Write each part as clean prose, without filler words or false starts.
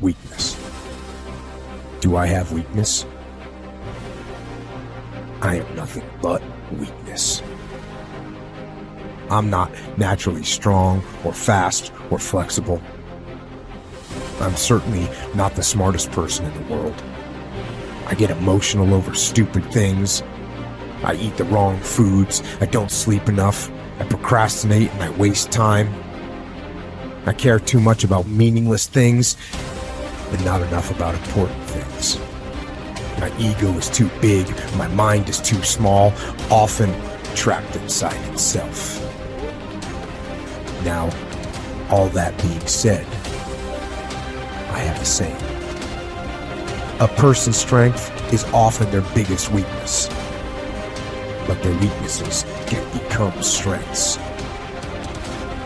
weakness. Do I have weakness? I am nothing but weakness. I'm not naturally strong or fast or flexible. I'm certainly not the smartest person in the world. I get emotional over stupid things. I eat the wrong foods. I don't sleep enough. I procrastinate and I waste time. I care too much about meaningless things and not enough about important things. My ego is too big. My mind is too small, often trapped inside itself. Now, all that being said, I have a saying. A person's strength is often their biggest weakness, but their weaknesses can become strengths.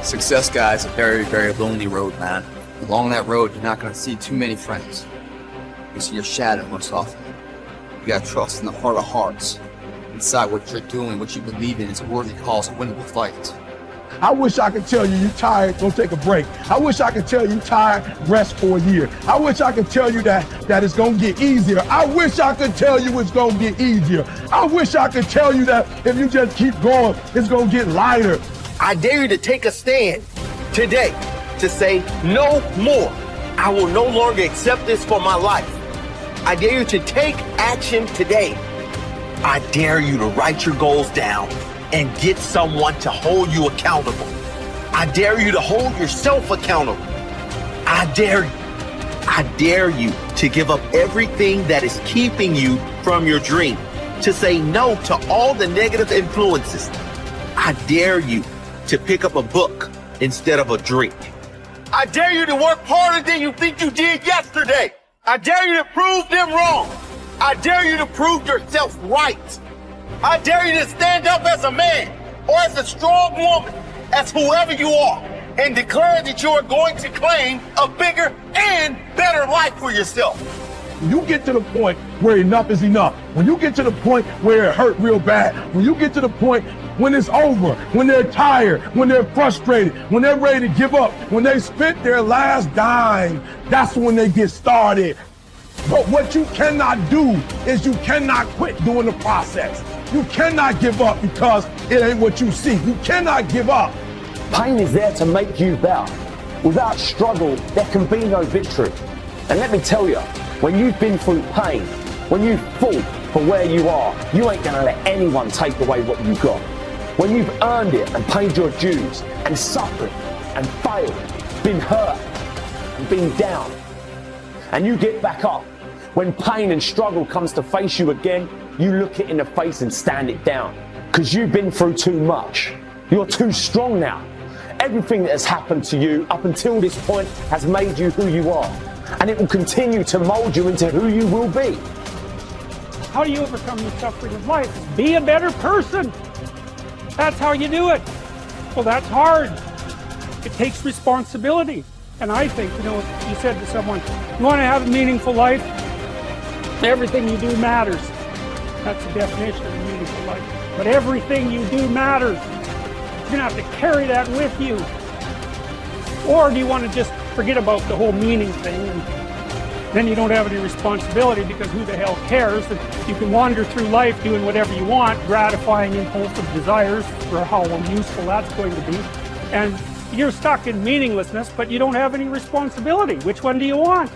Success, guys, a very, very lonely road, man. Along that road, you're not going to see too many friends. You see your shadow most often. You got to trust in the heart of hearts. Inside what you're doing, what you believe in is a worthy cause, a winnable fight. I wish I could tell you you're tired, go take a break. I wish I could tell you you're tired, rest for a year. I wish I could tell you that it's gonna get easier. I wish I could tell you it's gonna get easier. I wish I could tell you that if you just keep going, it's gonna get lighter. I dare you to take a stand today to say no more. I will no longer accept this for my life. I dare you to take action today. I dare you to write your goals down and get someone to hold you accountable. I dare you to hold yourself accountable. I dare you to give up everything that is keeping you from your dream, to say no to all the negative influences. I dare you to pick up a book instead of a drink. I dare you to work harder than you think you did yesterday. I dare you to prove them wrong. I dare you to prove yourself right. I dare you to stand up as a man or as a strong woman, as whoever you are, and declare that you are going to claim a bigger and better life for yourself. When you get to the point where enough is enough, when you get to the point where it hurt real bad, when you get to the point when it's over, when they're tired, when they're frustrated, when they're ready to give up, when they spent their last dime, that's when they get started. But what you cannot do is you cannot quit doing the process. You cannot give up because it ain't what you see. You cannot give up. Pain is there to make you better. Without struggle, there can be no victory. And let me tell you, when you've been through pain, when you've fought for where you are, you ain't gonna let anyone take away what you got. When you've earned it and paid your dues and suffered and failed, been hurt and been down, and you get back up, when pain and struggle comes to face you again, you look it in the face and stand it down. Because you've been through too much. You're too strong now. Everything that has happened to you up until this point has made you who you are. And it will continue to mold you into who you will be. How do you overcome the suffering of life? Be a better person. That's how you do it. Well, that's hard. It takes responsibility. And I think, you said to someone, you want to have a meaningful life? Everything you do matters. That's the definition of a meaningful life. But everything you do matters. You're going to have to carry that with you. Or do you want to just forget about the whole meaning thing and then you don't have any responsibility because who the hell cares? And you can wander through life doing whatever you want, gratifying impulsive desires for how useful that's going to be. And you're stuck in meaninglessness, but you don't have any responsibility. Which one do you want?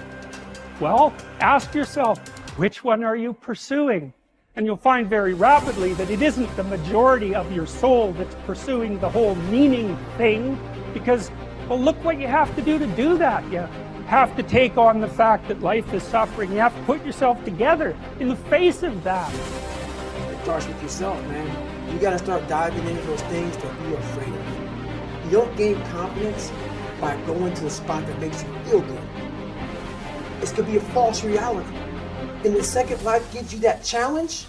Well, ask yourself, which one are you pursuing? And you'll find very rapidly that it isn't the majority of your soul that's pursuing the whole meaning thing, because, well, look what you have to do that. You have to take on the fact that life is suffering. You have to put yourself together in the face of that. It starts with yourself, man. You gotta start diving into those things that you're afraid of. You don't gain confidence by going to a spot that makes you feel good. It's gonna be a false reality. And the second life gives you that challenge,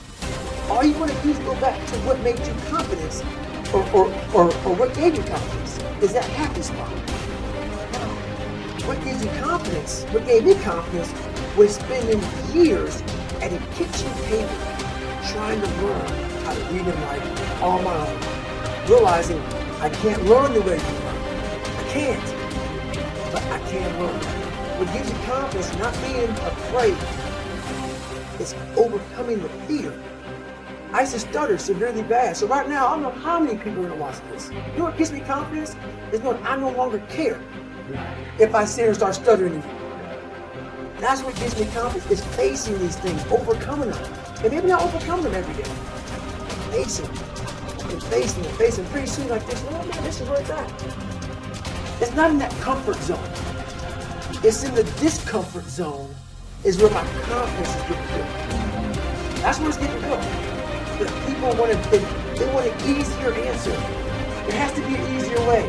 all you want to do is go back to what made you confidence, or what gave you confidence. Is that happy spot? No. What gives you confidence, what gave me confidence, was spending years at a kitchen table trying to learn how to read and write on my own. Realizing I can't learn the way you learn. I can't. But I can learn. What gives you confidence, not being afraid, is overcoming the fear. I used to stutter severely bad. So right now, I don't know how many people are going to watch this. You know what gives me confidence? Is knowing I no longer care if I sit here and start stuttering again. That's what gives me confidence, is facing these things, overcoming them. And maybe not overcoming them every day. Facing them. And facing them, facing them. Pretty soon like this, oh man, this is where it's at. It's not in that comfort zone. It's in the discomfort zone is where my confidence is getting good. That's where it's getting good. But people want an easier answer. There has to be an easier way.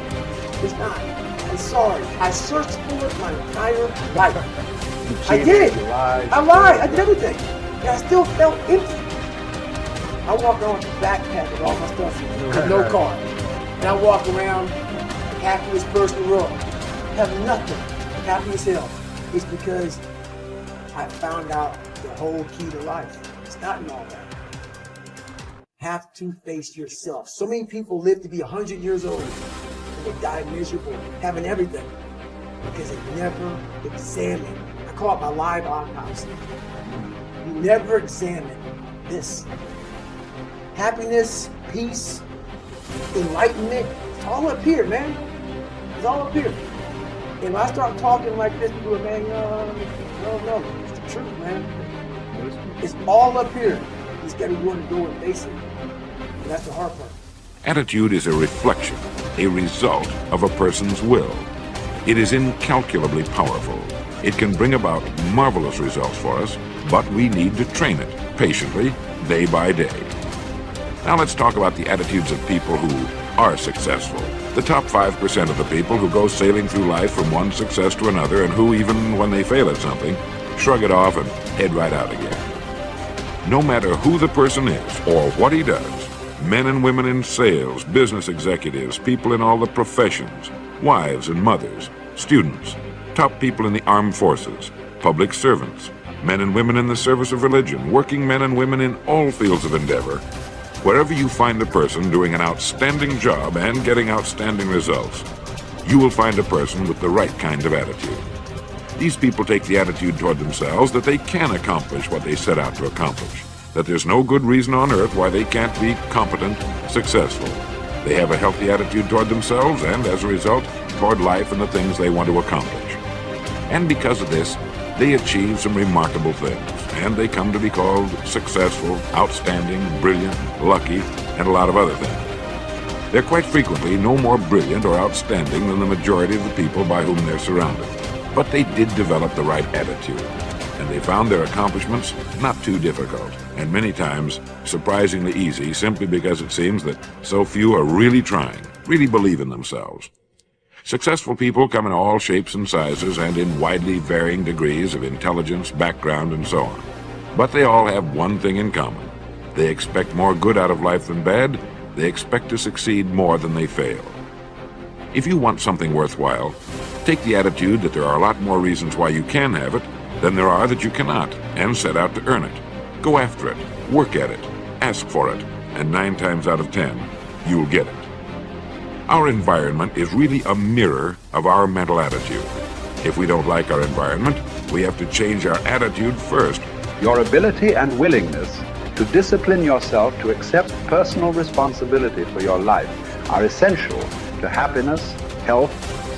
It's not. I'm sorry. I searched for it my entire life. I did. I lied. I did everything. And I still felt empty. I walk around with a backpack with all my stuff with no car. And I walk around the happiest person in the world. Have nothing. Happy as hell. It's because I found out the whole key to life. It's not in all that. Have to face yourself. So many people live to be 100 years old and they die miserable, having everything, because they never examine. I call it my live autopsy. You never examine this. Happiness, peace, enlightenment, it's all up here, man. It's all up here. And when I start talking like this, people are, man, no, it's the truth, man. It's all up here. You just got to be willing to go and face it. And that's the hard part. Attitude is a reflection, a result of a person's will. It is incalculably powerful. It can bring about marvelous results for us, but we need to train it patiently, day by day. Now let's talk about the attitudes of people who are successful. The top 5% of the people who go sailing through life from one success to another and who, even when they fail at something, shrug it off and head right out again. No matter who the person is or what he does, men and women in sales, business executives, people in all the professions, wives and mothers, students, top people in the armed forces, public servants, men and women in the service of religion, working men and women in all fields of endeavor, wherever you find a person doing an outstanding job and getting outstanding results, you will find a person with the right kind of attitude. These people take the attitude toward themselves that they can accomplish what they set out to accomplish, that there's no good reason on earth why they can't be competent, successful. They have a healthy attitude toward themselves and, as a result, toward life and the things they want to accomplish. And because of this, they achieve some remarkable things, and they come to be called successful, outstanding, brilliant, lucky, and a lot of other things. They're quite frequently no more brilliant or outstanding than the majority of the people by whom they're surrounded. But they did develop the right attitude, and they found their accomplishments not too difficult, and many times surprisingly easy, simply because it seems that so few are really trying, really believe in themselves. Successful people come in all shapes and sizes and in widely varying degrees of intelligence, background, and so on. But they all have one thing in common. They expect more good out of life than bad. They expect to succeed more than they fail. If you want something worthwhile, take the attitude that there are a lot more reasons why you can have it than there are that you cannot, and set out to earn it. Go after it, work at it, ask for it, and 9 times out of 10, you'll get it. Our environment is really a mirror of our mental attitude. If we don't like our environment, we have to change our attitude first. Your ability and willingness to discipline yourself to accept personal responsibility for your life are essential to happiness, health,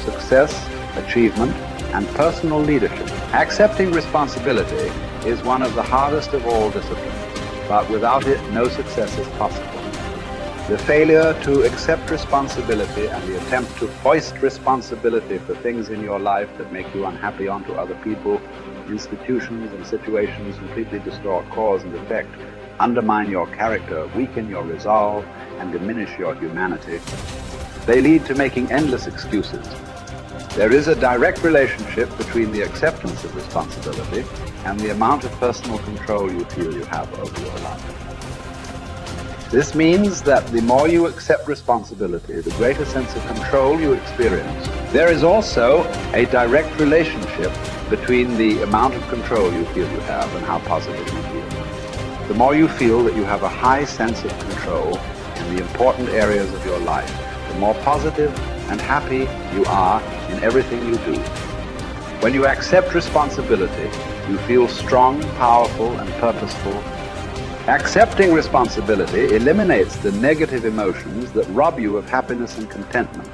success, achievement, and personal leadership. Accepting responsibility is one of the hardest of all disciplines, but without it, no success is possible. The failure to accept responsibility and the attempt to foist responsibility for things in your life that make you unhappy onto other people, institutions, and situations completely distort cause and effect, undermine your character, weaken your resolve, and diminish your humanity. They lead to making endless excuses. There is a direct relationship between the acceptance of responsibility and the amount of personal control you feel you have over your life. This means that the more you accept responsibility, the greater sense of control you experience. There is also a direct relationship between the amount of control you feel you have and how positive you feel. The more you feel that you have a high sense of control in the important areas of your life, the more positive and happy you are in everything you do. When you accept responsibility, you feel strong, powerful, and purposeful. Accepting responsibility eliminates the negative emotions that rob you of happiness and contentment.